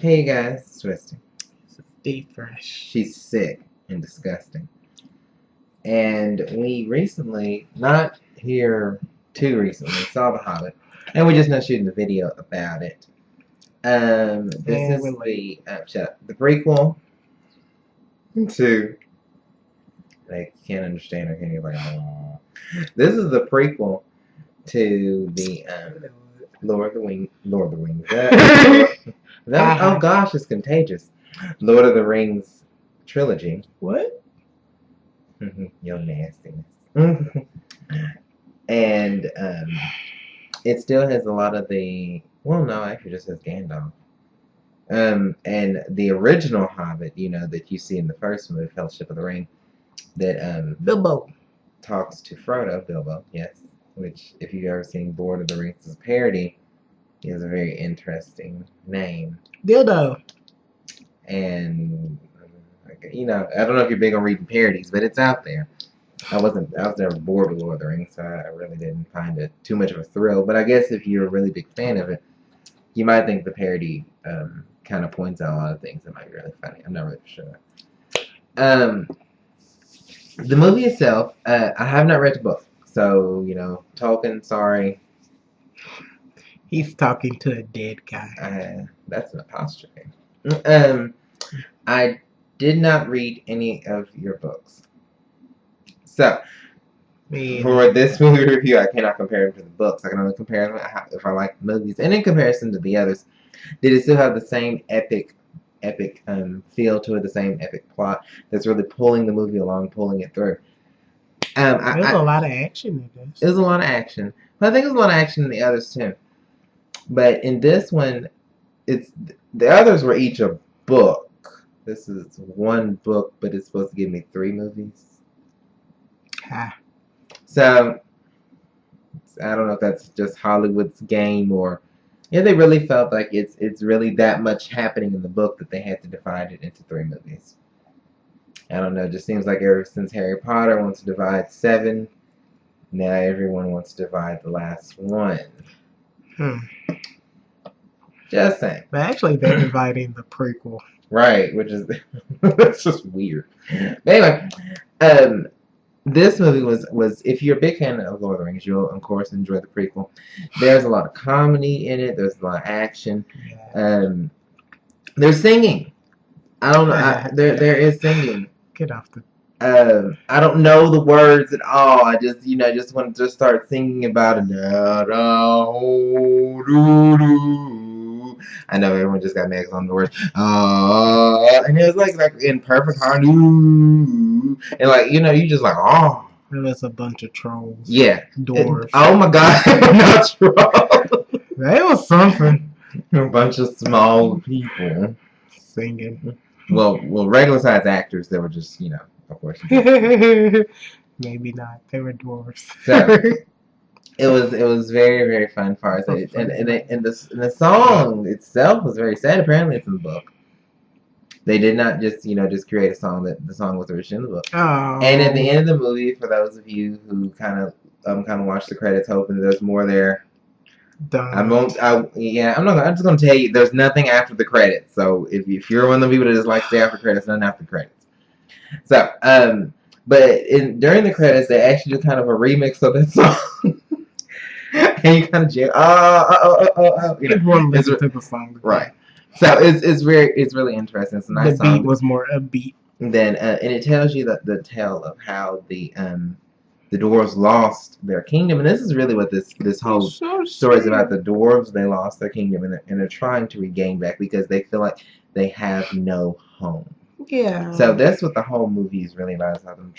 Hey guys, it's Twisty. Stay fresh. She's sick and disgusting. And we recently, not here too recently, saw The Hobbit. And we just now shooting the video about it. This is the prequel to, I can't understand her. You're like, oh. This is the prequel to the Lord of the Rings. Oh gosh, it's contagious. Lord of the Rings trilogy. What? Yo nastiness. And it still has a lot of the. Well, no, actually, just has Gandalf. And the original Hobbit, that you see in the first movie, Fellowship of the Ring, that Bilbo talks to Frodo. Bilbo, yes. Which, if you've ever seen Lord of the Rings as a parody, is a very interesting name. Dildo. And I don't know if you're big on reading parodies, but it's out there. I was never bored with Lord of the Rings, so I really didn't find it too much of a thrill. But I guess if you're a really big fan of it, you might think the parody kind of points out a lot of things that might be really funny. I'm not really sure. The movie itself, I have not read the book, so Tolkien, sorry. He's talking to a dead guy. That's an apostrophe. I did not read any of your books. So, for this movie review, I cannot compare them to the books. I can only compare them if I like movies. And in comparison to the others, did it still have the same epic feel to it, the same epic plot that's really pulling the movie along, pulling it through? There's a lot of action in this. It was a lot of action. But I think there's a lot of action in the others, too. But in this one, the others were each a book. This is one book, but it's supposed to give me 3 movies. So, I don't know if that's just Hollywood's game or... Yeah, they really felt like it's really that much happening in the book that they had to divide it into 3 movies. I don't know, it just seems like ever since Harry Potter wants to divide 7, now everyone wants to divide the last one. Just saying. But actually, they're dividing the prequel. Right, which is that's just weird. But anyway, this movie was if you're a big fan of Lord of the Rings, you'll of course enjoy the prequel. There's a lot of comedy in it. There's a lot of action. Yeah. There's singing. I don't know. There is singing. Get off the. I don't know the words at all. I just just wanted to start singing about it. I know everyone just got mad on the words. And it was like in perfect harmony. And you just like, oh. It was a bunch of trolls. Yeah. Dwarves. Oh my god, not trolls. That was something. A bunch of small people singing. Well, regular sized actors. They were just, of course. Maybe not. They were dwarves. So, it was very, very fun for us. And the song itself was very sad. Apparently, from the book. They did not just create a song that the song was originally in the book. Oh. And at the end of the movie, for those of you who kind of watch the credits, hoping there's more there. I'm just gonna tell you there's nothing after the credits. So if you're one of the people that just like to stay after credits, nothing after the credits. So but during the credits, they actually do kind of a remix of that song. And you kind of jam. Listen to the song, right? So it's really interesting. It's a nice song. The beat was more upbeat. Then and it tells you the tale of how the dwarves lost their kingdom, and this is really what this whole story is about. The dwarves, they lost their kingdom, and they're trying to regain back because they feel like they have no home. Yeah. So that's what the whole movie is really about. Is how them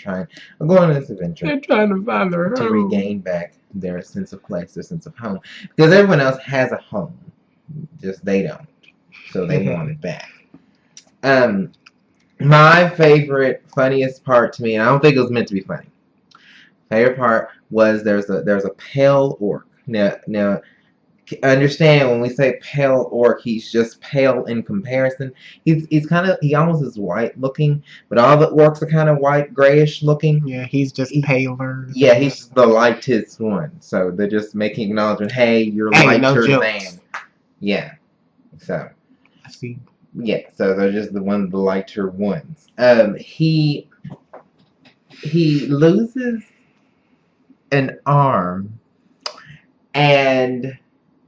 go on this adventure. They're trying to find their home. To regain back their sense of place, their sense of home, because everyone else has a home, just they don't. So they want it back. My favorite, funniest part to me, and I don't think it was meant to be funny. Favorite part was there's a pale orc. Now, understand when we say pale orc, he's just pale in comparison. He almost is white looking, but all the orcs are kind of white, grayish looking. Yeah, he's just paler. Yeah, he's just the lightest one. So they're just making acknowledgement. Hey, you're lighter than. Yeah. So. I see Yeah, so they're just the one of the lighter ones. He loses an arm, and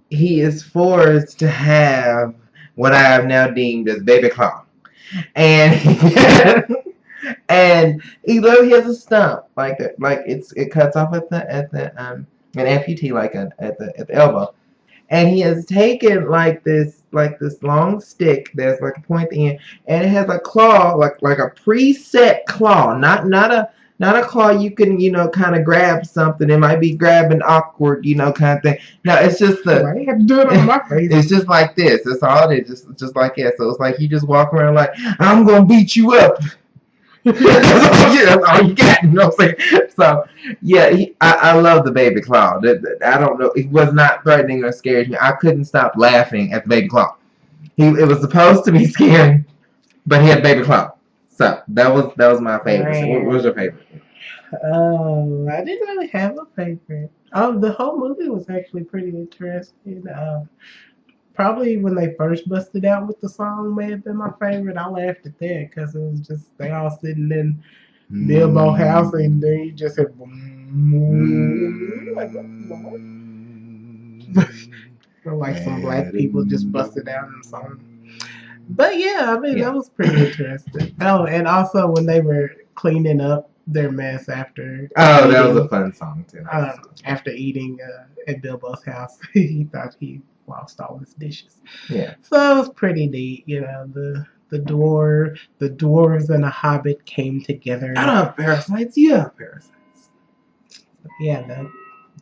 he is forced to have what I have now deemed as baby claw, and and he literally has a stump like it cuts off at the an amputee like at the elbow, and he has taken like this long stick that's like a point at the end, and it has a claw like a preset claw, not a claw you can kind of grab something. It might be grabbing awkward kind of thing. No, it's just the. Why you have to do it on my face? It's just like this. That's all it is. Just like that. So it's like you just walk around like I'm gonna beat you up. That's all you got. You know what I'm saying? So yeah, I love the baby claw. I don't know. It was not threatening or scary to me. I couldn't stop laughing at the baby claw. It was supposed to be scary, but he had baby claw. So that was my favorite. So what was your favorite? I didn't really have a favorite. The whole movie was actually pretty interesting. Probably when they first busted out with the song may have been my favorite. I laughed at that because it was just they all sitting in Bilbo house and then you just had like some black people just busted out in the song. But yeah, I mean that was pretty interesting. Oh, and also when they were cleaning up their mess after. Oh, that was a fun song too. After eating at Bilbo's house, he thought he lost all his dishes. Yeah. So it was pretty neat, the dwarves and a hobbit came together. I don't have parasites. You have parasites. Yeah,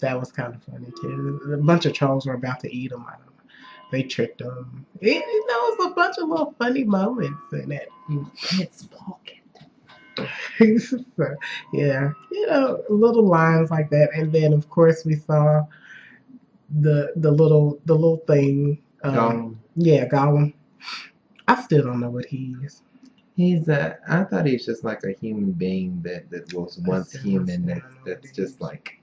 that was kind of funny too. A bunch of trolls were about to eat them. I don't know. They tricked them. It was a bunch of little funny moments in it. It's spoken. So, yeah, little lines like that, and then of course we saw the little thing. Gollum. Yeah, Gollum. I still don't know what he is. I thought he's just like a human being that was once human. That's just like,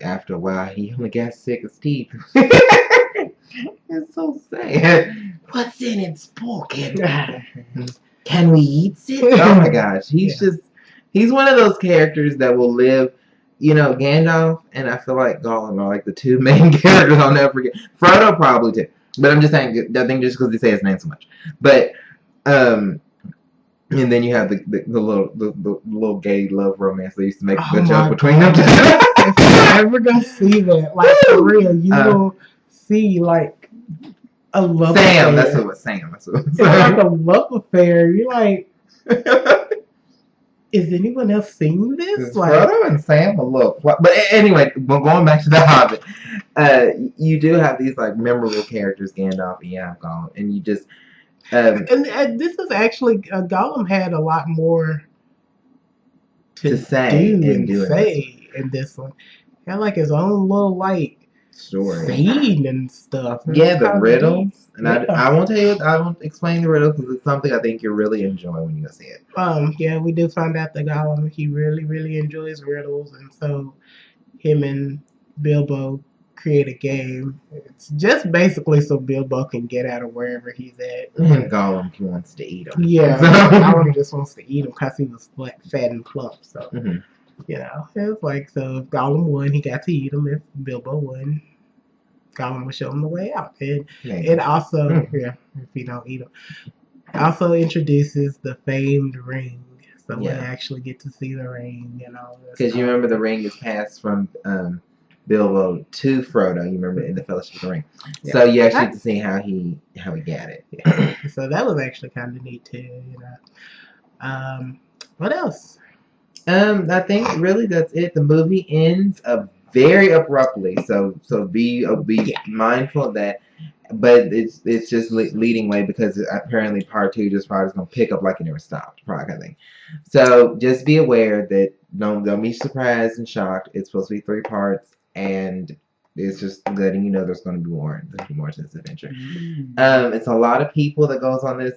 after a while he only got sick of teeth. It's so sad. What's in it spoken? Can we eat it? Oh my gosh, he's one of those characters that will live. Gandalf and I feel like Gollum are like the two main characters I'll never forget. Frodo probably too, but I'm just saying. I think just because they say his name so much. But and then you have the little gay love romance they used to make a good joke between them. If you're ever gonna see that, like for real, you will see like a love affair. That's what it was Sam. That's what it was. It's like a love affair. You're like, is anyone else seeing this? Like Frodo and Sam a little. But anyway, going back to the Hobbit, you do have these like memorable characters, Gandalf and Gollum, and you just. And this is actually Gollum had a lot more to say in this one. He had like his own little like story scene and stuff. Yeah, the riddles. And I won't tell you. I won't explain the riddles because it's something I think you'll really enjoy when you go see it. Yeah, we do find out that Gollum he really really enjoys riddles, and so him and Bilbo create a game. It's just basically so Bilbo can get out of wherever he's at. And Gollum he wants to eat him. Yeah, Gollum just wants to eat him because he was fat and plump. So it's like so if Gollum won, he got to eat him. If Bilbo won, Gollum would show him the way out. And it also if he don't eat him, also introduces the famed ring. So we actually get to see the ring and all this. Because you remember the ring is passed from Bilbo to Frodo. You remember in the Fellowship of the Ring. Yeah. So you actually get to see how he got it. Yeah. So that was actually kind of neat too. What else? I think really that's it. The movie ends very abruptly. So be mindful of that. But it's just leading way because apparently part 2 just probably is gonna pick up like it never stopped, probably kind of thing. So just be aware that don't be surprised and shocked. It's supposed to be 3 parts, and It's just good, and you know there's going to be more. There's more to this adventure. It's a lot of people that goes on this.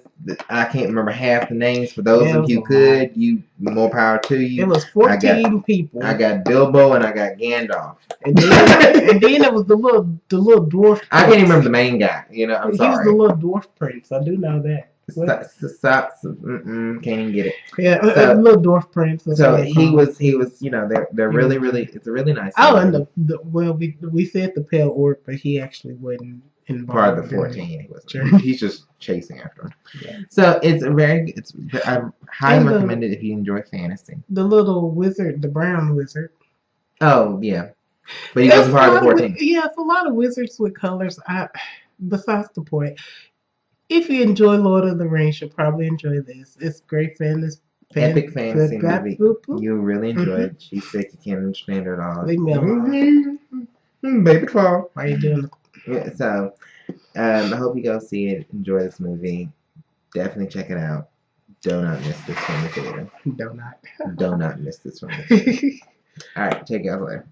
I can't remember half the names. For those of you who could, you more power to you. It was 14 people. I got Bilbo and I got Gandalf. And then it was the little dwarf prince. I can't even remember the main guy. You know, I'm sorry. He was the little dwarf prince. I do know that. Can't even get it. Yeah, so, little dwarf prince. So he was. You know, they're really. It's a really nice. Oh, and we said the pale orc, but he actually wasn't involved. Part of the 14. He wasn't. He's just chasing after him. Yeah. So I highly recommend it if you enjoy fantasy. The little wizard, the brown wizard. Oh yeah, but he wasn't part of the 14. Yeah, it's a lot of wizards with colors. Besides the point. If you enjoy Lord of the Rings, you'll probably enjoy this. It's great fantasy. Epic fantasy movie. You'll really enjoy it. She's sick. You can't understand her at all. Leave me alone. Baby Claw. Why are you doing? Yeah, so, I hope you go see it. Enjoy this movie. Definitely check it out. Do not miss this from the theater. Do not miss this from the theater. All right. Take it out later.